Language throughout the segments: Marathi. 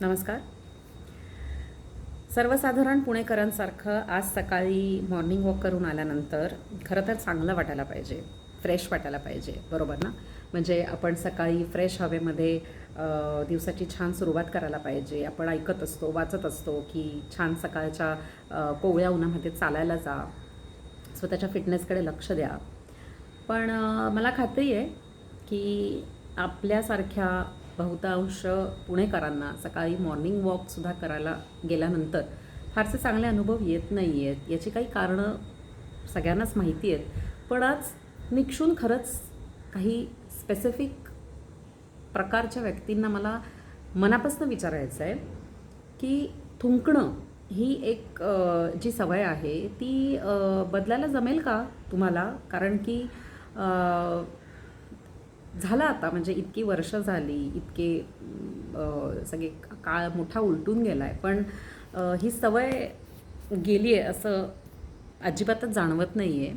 नमस्कार. सर्वसाधारण पुणेकरांसारखं आज सकाळी मॉर्निंग वॉक करून आल्यानंतर खरं तर चांगलं वाटायला पाहिजे, फ्रेश वाटायला पाहिजे, बरोबर ना? म्हणजे आपण सकाळी फ्रेश हवेमध्ये दिवसाची छान सुरुवात करायला पाहिजे. आपण ऐकत असतो, वाचत असतो की छान सकाळच्या कोवळ्या उन्हामध्ये चालायला जा, स्वतःच्या फिटनेसकडे लक्ष द्या. पण मला खात्री आहे की आपल्यासारख्या बहुतांश पुणेकरांना सकाळी मॉर्निंग वॉकसुद्धा करायला गेल्यानंतर फारसे चांगले अनुभव येत नाही आहेत. याची काही कारणं सगळ्यांनाच माहिती आहेत. पण आज निक्षून खरंच काही स्पेसिफिक प्रकारच्या व्यक्तींना मला मनापासून विचारायचं आहे की थुंकणं ही एक जी सवय आहे ती बदलायला जमेल का तुम्हाला? कारण की झालं आता, म्हणजे इतकी वर्ष झाली, इतके सगळे काळ मोठा उलटून गेला आहे, पण ही सवय गेली आहे असं अजिबातच जाणवत नाही आहे.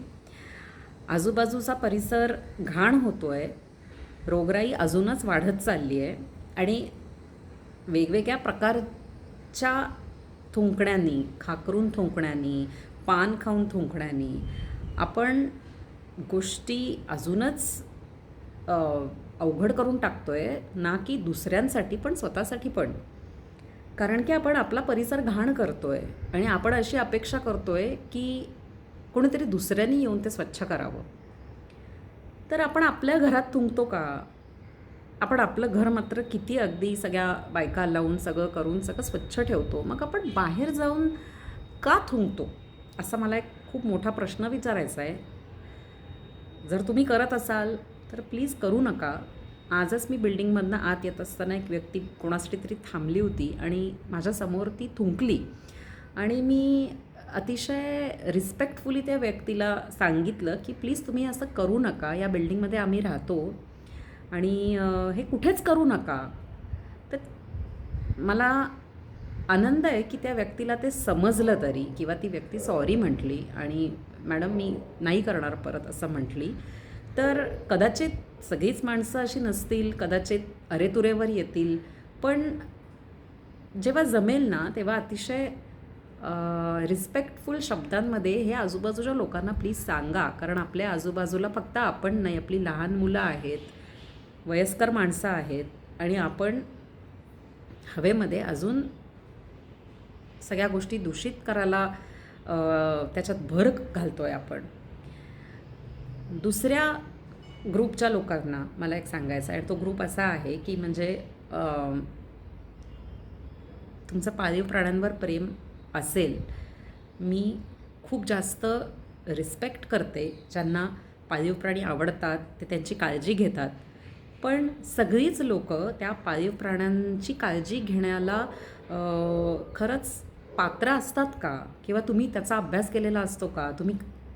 आजूबाजूचा परिसर घाण होतो आहे, रोगराई अजूनच वाढत चालली आहे आणि वेगवेगळ्या प्रकारच्या थुंकण्यानी, खाकरून थुंकण्यानी, पान खाऊन थुंकण्यानी आपण गोष्टी अजूनच अवघड करून टाकतो आहे, ना की दुसऱ्यांसाठी पण स्वतःसाठी पण. कारण की आपण आपला परिसर घाण करतो आहे आणि आपण अशी अपेक्षा करतो आहे की कोणीतरी दुसऱ्यांनी येऊन ते स्वच्छ करावं. तर आपण आपल्या घरात थुंकतो का? आपण आपलं घर मात्र किती अगदी सगळ्या बायका लावून सगळं करून सगळं स्वच्छ ठेवतो, मग आपण बाहेर जाऊन का थुंकतो? असा मला एक खूप मोठा प्रश्न विचारायचा आहे. जर तुम्ही करत असाल तर प्लीज करू नका. आजच मी बिल्डिंगमधनं आत येत असताना एक व्यक्ती कोणासाठी तरी थांबली होती आणि माझ्यासमोर ती थुंकली आणि मी अतिशय रिस्पेक्टफुली त्या व्यक्तीला सांगितलं की प्लीज तुम्ही असं करू नका, या बिल्डिंगमध्ये आम्ही राहतो आणि हे कुठेच करू नका. तर मला आनंद आहे की त्या व्यक्तीला ते समजलं तरी, किंवा ती व्यक्ती सॉरी म्हटली आणि मॅडम मी नाही करणार परत असं म्हटली. तर कदाचित सगळीच माणसं अशी नसतील, कदाचित अरेतुरेवर येतील, पण जेव्हा जमेल ना तेव्हा अतिशय रिस्पेक्टफुल शब्दांमध्ये हे आजूबाजूच्या लोकांना प्लीज सांगा. कारण आपल्या आजूबाजूला फक्त आपण नाही, आपली लहान मुलं आहेत, वयस्कर माणसं आहेत आणि आपण हवेमध्ये अजून सगळ्या गोष्टी दूषित करायला त्याच्यात भर घालतो आहे आपण. दुसऱ्या ग्रुपच्या लोकांना मला एक सांगायचं आहे, तो ग्रुप असा आहे की म्हणजे तुमचं पाळीव प्राण्यांवर प्रेम असेल. मी खूप जास्त रिस्पेक्ट करते ज्यांना पाळीव प्राणी आवडतात, ते त्यांची काळजी घेतात. पण सगळीच लोकं त्या पाळीव प्राण्यांची काळजी घेण्याला खरंच पात्र असतात का? किंवा तुम्ही त्याचा अभ्यास केलेला असतो का?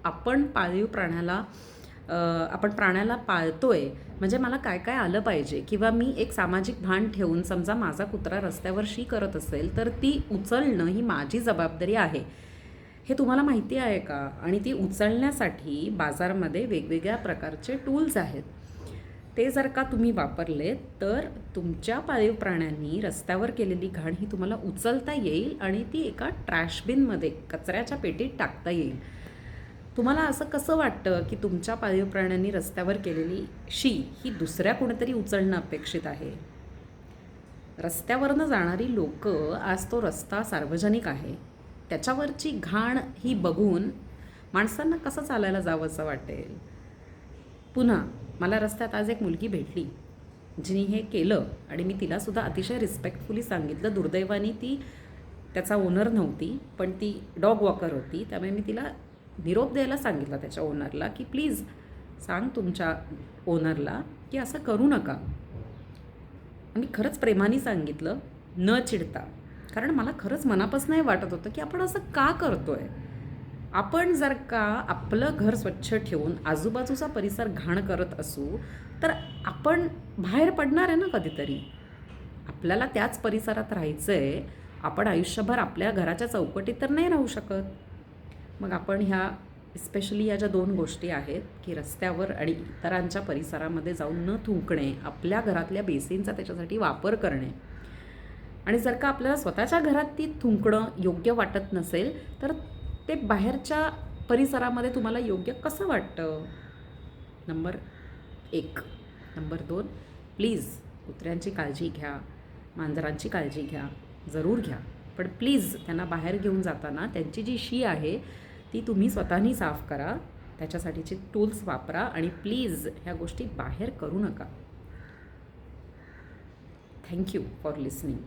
आपण पाळीव प्राण्याला आपण प्राण्याला पाळतोय म्हणजे मला काय काय आलं पाहिजे, किंवा मी एक सामाजिक भान ठेवून समजा माझा कुत्रा रस्त्यावर शी करत असेल तर ती उचलणं ही माझी जबाबदारी आहे, हे तुम्हाला माहिती आहे का? आणि ती उचलण्यासाठी बाजारामध्ये वेगवेगळ्या प्रकारचे टूल्स आहेत. ते जर का तुम्ही वापरले तर तुमच्या पाळीव प्राण्यांनी रस्त्यावर केलेली घाण ही तुम्हाला उचलता येईल आणि ती एका ट्रॅश बिनमध्ये, कचऱ्याच्या पेटीत टाकता येईल. तुम्हाला असं कसं वाटतं की तुमच्या पाळीव प्राण्यांनी रस्त्यावर केलेली शी ही दुसऱ्या कोणीतरी उचलणं अपेक्षित आहे? रस्त्यावरनं जाणारी लोकं, आज तो रस्ता सार्वजनिक आहे, त्याच्यावरची घाण ही बघून माणसांना कसं चालायला जावं असं वाटेल? पुन्हा मला रस्त्यात आज एक मुलगी भेटली जिने हे केलं आणि मी तिलासुद्धा अतिशय रिस्पेक्टफुली सांगितलं. दुर्दैवाने ती त्याचा ओनर नव्हती, पण ती डॉग वॉकर होती, त्यामुळे मी तिला निरोप द्यायला सांगितला त्याच्या ओनरला की प्लीज सांग तुमच्या ओनरला की असं करू नका. मी खरंच प्रेमाने सांगितलं, न चिडता. कारण मला खरंच मनापासून हे वाटत होतं की आपण असं का करतो आहे. आपण जर का आपलं घर स्वच्छ ठेवून आजूबाजूचा परिसर घाण करत असू तर आपण बाहेर पडणार आहे ना कधीतरी. आपल्याला त्याच परिसरात राहायचं आहे, आपण आयुष्यभर आपल्या घराच्या चौकटीत तर नाही राहू शकत. मग आपण ह्या स्पेशली या ज्या दोन गोष्टी आहेत की रस्त्यावर आणि इतरांच्या परिसरामध्ये जाऊन न थुंकणे, आपल्या घरातल्या बेसिनचा त्याच्यासाठी वापर करणे, आणि जर का आपल्याला स्वतःच्या घरात ती थुंकणं योग्य वाटत नसेल तर ते बाहेरच्या परिसरामध्ये तुम्हाला योग्य कसं वाटतं? नंबर 1. नंबर 2, प्लीज कुत्र्यांची काळजी घ्या, मांजरांची काळजी घ्या, जरूर घ्या. पण प्लीज त्यांना बाहेर घेऊन जाताना त्यांची जी शी आहे ती तुम्ही स्वतःनी साफ करा. त्याच्यासाठीचे टूल्स वापरा आणि प्लीज ह्या गोष्टी बाहेर करू नका. Thank you for listening.